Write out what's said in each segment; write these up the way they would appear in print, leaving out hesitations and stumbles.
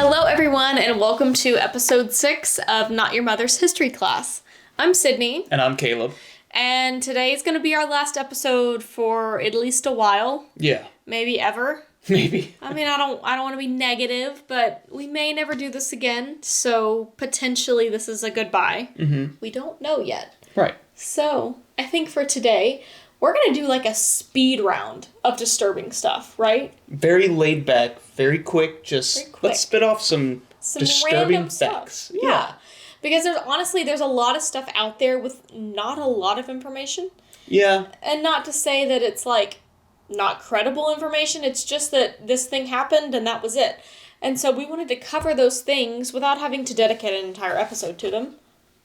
Hello, everyone, and welcome to episode 6 of Not Your Mother's History Class. I'm Sydney. And I'm Caleb. And today is going to be our last episode for at least a while. Yeah. Maybe ever. Maybe. I mean, I don't want to be negative, but we may never do this again, so potentially this is a goodbye. Mm-hmm. We don't know yet. Right. So, I think for today, we're going to do like a speed round of disturbing stuff, right? Very laid back, very quick. Very quick. Let's spit off some disturbing random facts. Stuff. Yeah. Because there's a lot of stuff out there with not a lot of information. Yeah. And not to say that it's like not credible information, it's just that this thing happened and that was it. And so we wanted to cover those things without having to dedicate an entire episode to them.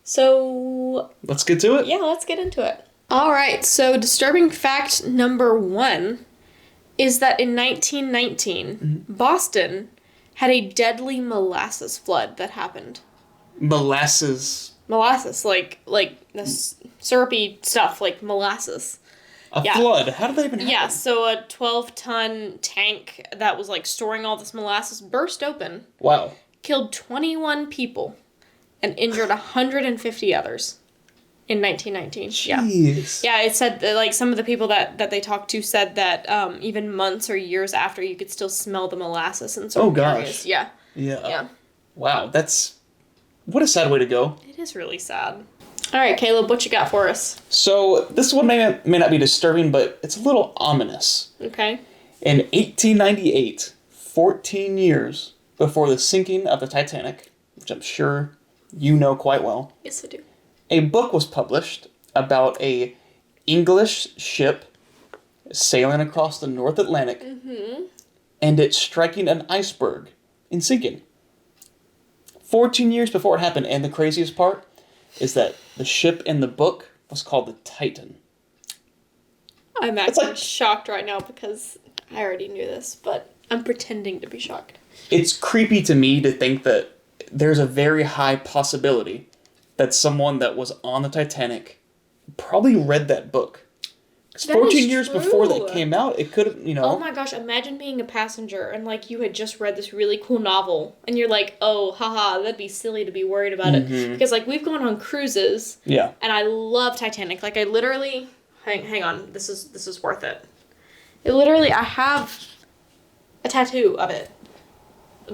So let's get to it. Yeah, let's get into it. All right, so disturbing fact number 1 is that in 1919, Boston had a deadly molasses flood that happened. Molasses, like this syrupy stuff, like molasses. Flood? How did that even happen? Yeah, so a 12-ton tank that was, like, storing all this molasses burst open. Wow. Killed 21 people and injured 150 others. In 1919. Jeez. Yeah, it said that, like, some of the people that they talked to said that even months or years after, you could still smell the molasses in certain areas. Yeah. Yeah. Wow, what a sad way to go. It is really sad. All right, Caleb, what you got for us? So, this one may not be disturbing, but it's a little ominous. Okay. In 1898, 14 years before the sinking of the Titanic, which I'm sure you know quite well. Yes, I do. A book was published about a English ship sailing across the North Atlantic and it striking an iceberg and sinking. 14 years before it happened, and the craziest part is that the ship in the book was called the Titan. I'm actually shocked right now because I already knew this, but I'm pretending to be shocked. It's creepy to me to think that there's a very high possibility that someone that was on the Titanic probably read that book. Because 14 years before that came out, it could have, Oh my gosh, imagine being a passenger and, like, you had just read this really cool novel and you're like, oh, haha, that'd be silly to be worried about it. Because, like, we've gone on cruises. Yeah. And I love Titanic. Like, I literally... Hang on. This is worth it. I have a tattoo of it.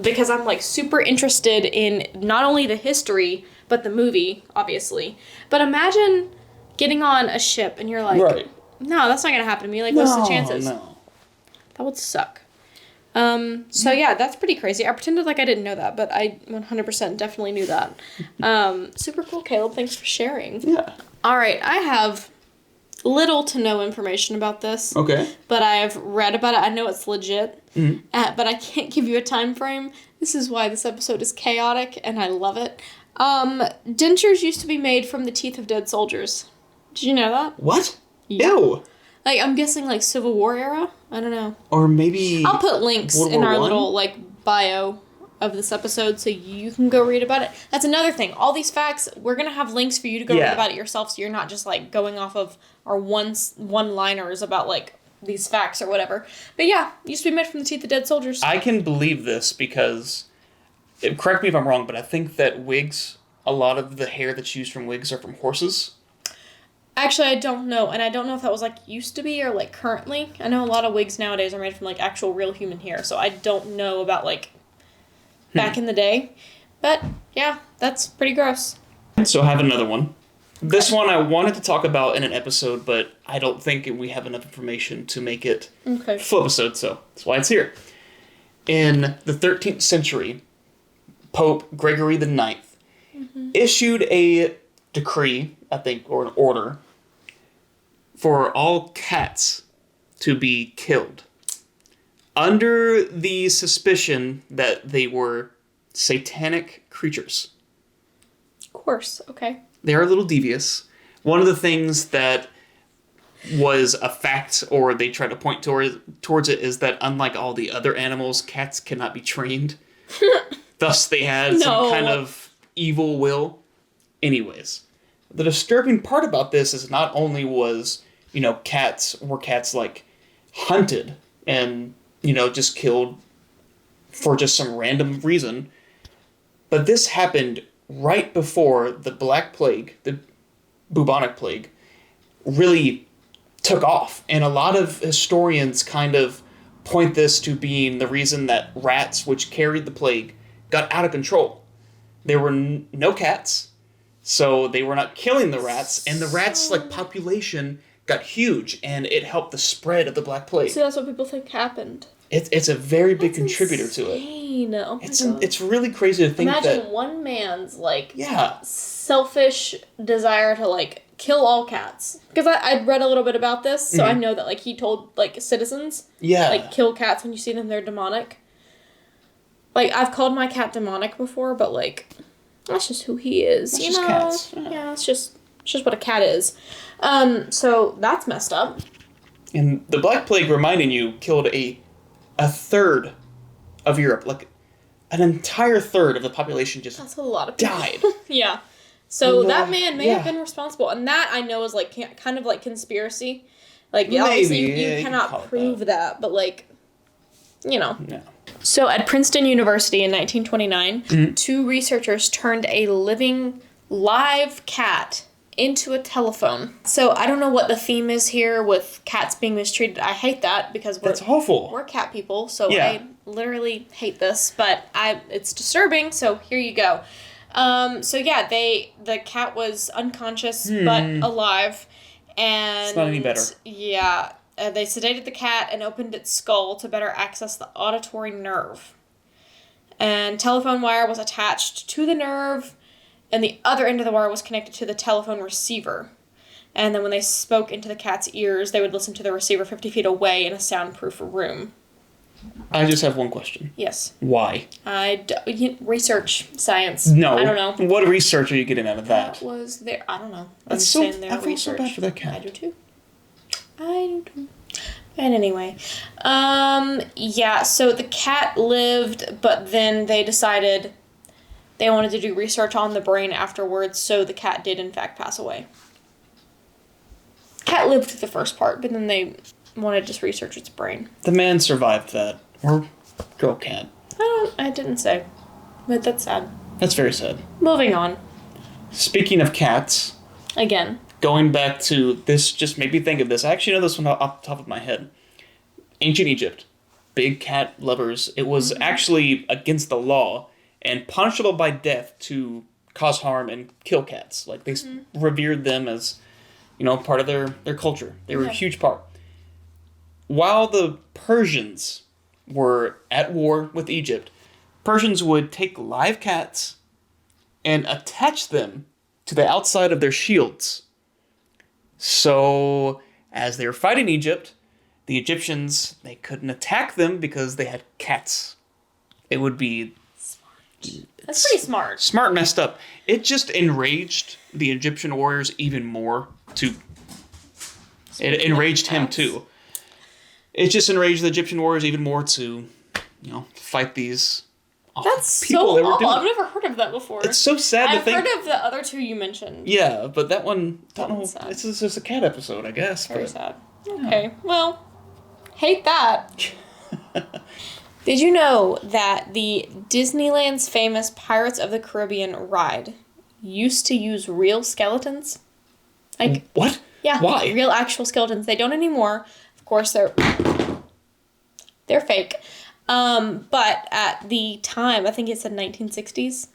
Because I'm, like, super interested in not only the history, but the movie, obviously. But imagine getting on a ship and you're like, right. No, that's not going to happen to me. Like, what's the chances? No. That would suck. So yeah, that's pretty crazy. I pretended like I didn't know that, but I 100% definitely knew that. Super cool, Caleb. Thanks for sharing. Yeah. All right, I have little to no information about this. Okay. But I've read about it. I know it's legit, but I can't give you a time frame. This is why this episode is chaotic, and I love it. Dentures used to be made from the teeth of dead soldiers. Did you know that? What? Yeah. Ew. Like, I'm guessing, like, Civil War era? I don't know. Or maybe... I'll put links World in War our I? little, like, bio of this episode so you can go read about it. That's another thing. All these facts, we're going to have links for you to go read about it yourself so you're not just, like, going off of our one-liners about, like, these facts or whatever. But yeah, it used to be made from the teeth of dead soldiers. I can believe this because... Correct me if I'm wrong, but I think that wigs... A lot of the hair that's used from wigs are from horses. Actually, I don't know. And I don't know if that was, like, used to be or, like, currently. I know a lot of wigs nowadays are made from, like, actual real human hair. So I don't know about, like, back in the day. But, yeah, that's pretty gross. So I have another one. This one I wanted to talk about in an episode, but I don't think we have enough information to make it a full episode, so that's why it's here. In the 13th century, Pope Gregory IX issued a decree, I think, or an order, for all cats to be killed under the suspicion that they were satanic creatures. Of course, okay. They are a little devious. One of the things that was a fact, or they try to point towards it, is that unlike all the other animals, cats cannot be trained. Thus, they had some kind of evil will. Anyways, the disturbing part about this is not only was, cats like hunted and, just killed for just some random reason, But this happened right before the Black Plague, the bubonic plague, really took off. And a lot of historians kind of point this to being the reason that rats, which carried the plague, got out of control. There were no cats, so they were not killing the rats, and the rats' population got huge, and it helped the spread of the Black Plague. So that's what people think happened. It's a very big contributor to it. Oh my God. It's really crazy to think Imagine that one man's selfish desire to kill all cats. Because I'd read a little bit about this, so I know that he told citizens kill cats when you see them, they're demonic. I've called my cat demonic before, but that's just who he is. That's just cats. Yeah, it's just what a cat is. So that's messed up. And the Black Plague, reminding you, killed a third of Europe. An entire third of the population just that's a lot of people. died. Yeah. So that man may have been responsible. And that I know is kind of conspiracy. Obviously you cannot prove that, but No. So at Princeton University in 1929, 2 researchers turned a living live cat into a telephone. So I don't know what the theme is here with cats being mistreated. I hate that because that's awful. We're cat people, so I literally hate this, but it's disturbing, so here you go. The cat was unconscious but alive, and it's not any better. Yeah, they sedated the cat and opened its skull to better access the auditory nerve. And telephone wire was attached to the nerve, and the other end of the wire was connected to the telephone receiver. And then when they spoke into the cat's ears, they would listen to the receiver 50 feet away in a soundproof room. I just have one question. Yes. Why? Research, science. No. I don't know. What research are you getting out of that? That was their, I don't know. I feel so bad for that cat. I do too. And anyway, so the cat lived, but then they decided they wanted to do research on the brain afterwards, so the cat did in fact pass away. Cat lived through the first part, but then they wanted to just research its brain. The man survived that. Or girl cat. I didn't say. But that's sad. That's very sad. Moving on. Speaking of cats. Again. Going back to this, just made me think of this. I actually know this one off the top of my head. Ancient Egypt. Big cat lovers. It was actually against the law and punishable by death to cause harm and kill cats. They revered them as, part of their culture. They were a huge part. While the Persians were at war with Egypt, Persians would take live cats and attach them to the outside of their shields. So, as they were fighting Egypt, the Egyptians, they couldn't attack them because they had cats. It would be... Smart. That's pretty smart. Smart messed up. It just enraged the Egyptian warriors even more to... It enraged him too. It just enraged the Egyptian warriors even more to, fight these That's people so that were awful. doing I've never heard of that before. It's so sad to think. I've heard of the other 2 you mentioned. Yeah, but that one, don't know. Sad. This is just a cat episode, I guess. Very sad. Okay, well, hate that. Did you know that the Disneyland's famous Pirates of the Caribbean ride used to use real skeletons? What? Yeah. Why? Real actual skeletons. They don't anymore. Of course, they're fake. But at the time, I think it said 1960s,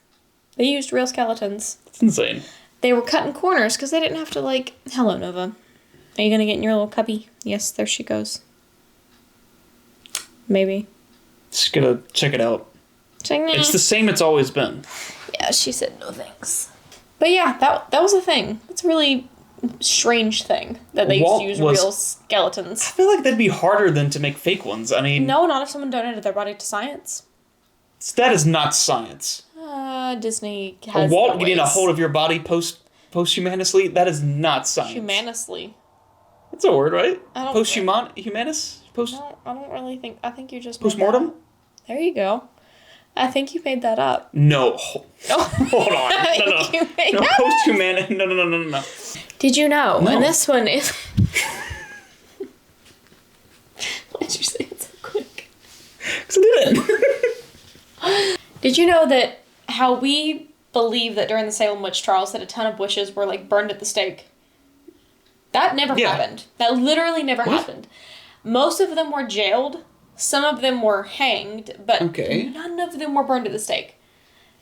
they used real skeletons. That's insane. They were cutting corners because they didn't have to hello, Nova. Are you going to get in your little cubby? Yes, there she goes. Maybe. Just gonna check it out. It's the same it's always been. Yeah, she said no thanks. But yeah, that was a thing. It's a really strange thing that they used to use real skeletons. I feel like that'd be harder than to make fake ones. I mean... No, not if someone donated their body to science. That is not science. Disney has Walt getting a hold of your body posthumously, that is not science. Humanisly. That's a word, right? I don't Posthumanus? I don't really think... I think you just... Postmortem? There you go. I think you made that up. No. Hold on. No. Posthumanus. No. Did you know? No. And this one is... Why did you say it so quick? Because I didn't. Did you know that how we believe that during the Salem witch trials that a ton of witches were like burned at the stake. That never happened. That literally never happened. Most of them were jailed. Some of them were hanged, but none of them were burned at the stake.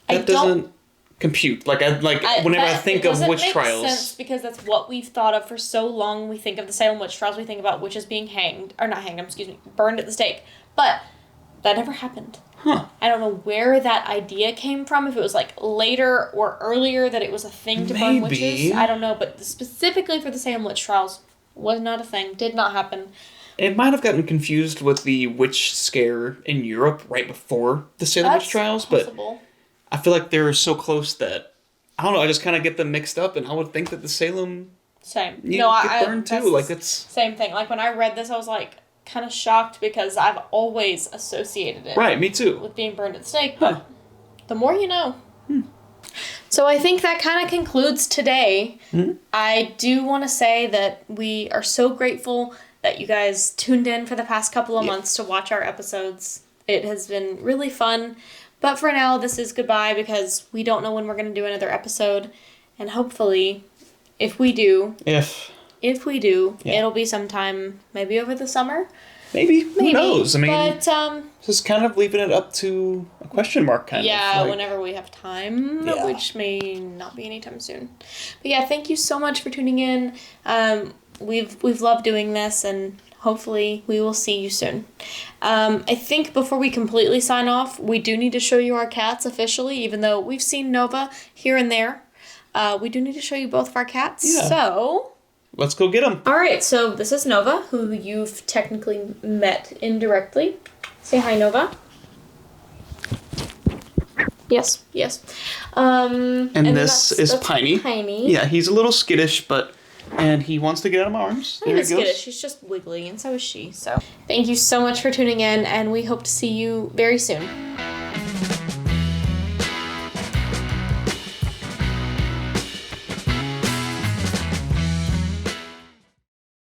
That doesn't compute. Whenever I think of witch trials, it makes sense because that's what we've thought of for so long. We think of the Salem witch trials. We think about witches being burned at the stake. But that never happened. Huh. I don't know where that idea came from. If it was like later or earlier that it was a thing to burn witches, I don't know. But specifically for the Salem witch trials, was not a thing. Did not happen. It might have gotten confused with the witch scare in Europe right before the Salem witch trials, possible. But I feel like they're so close that I don't know. I just kind of get them mixed up, and I would think that the Salem get burned too. Like it's same thing. Like when I read this, I was like kind of shocked because I've always associated it. Right, me too. With being burned at the stake, but the more you know. So I think that kind of concludes today. I do want to say that we are so grateful that you guys tuned in for the past couple of months to watch our episodes. It has been really fun. But for now, this is goodbye because we don't know when we're going to do another episode. And hopefully, if we do, it'll be sometime maybe over the summer. Maybe. Who knows? I mean, but, just kind of leaving it up to a question mark kind of. Yeah, whenever we have time, which may not be anytime soon. But yeah, thank you so much for tuning in. We've loved doing this, and hopefully we will see you soon. I think before we completely sign off, we do need to show you our cats officially, even though we've seen Nova here and there. We do need to show you both of our cats. Yeah. So let's go get them. All right, so this is Nova, who you've technically met indirectly. Say hi, Nova. Yes. And this is Piney. Yeah, he's a little skittish, and he wants to get out of my arms. Not even skittish, he's just wiggly, and so is she. So thank you so much for tuning in, and we hope to see you very soon.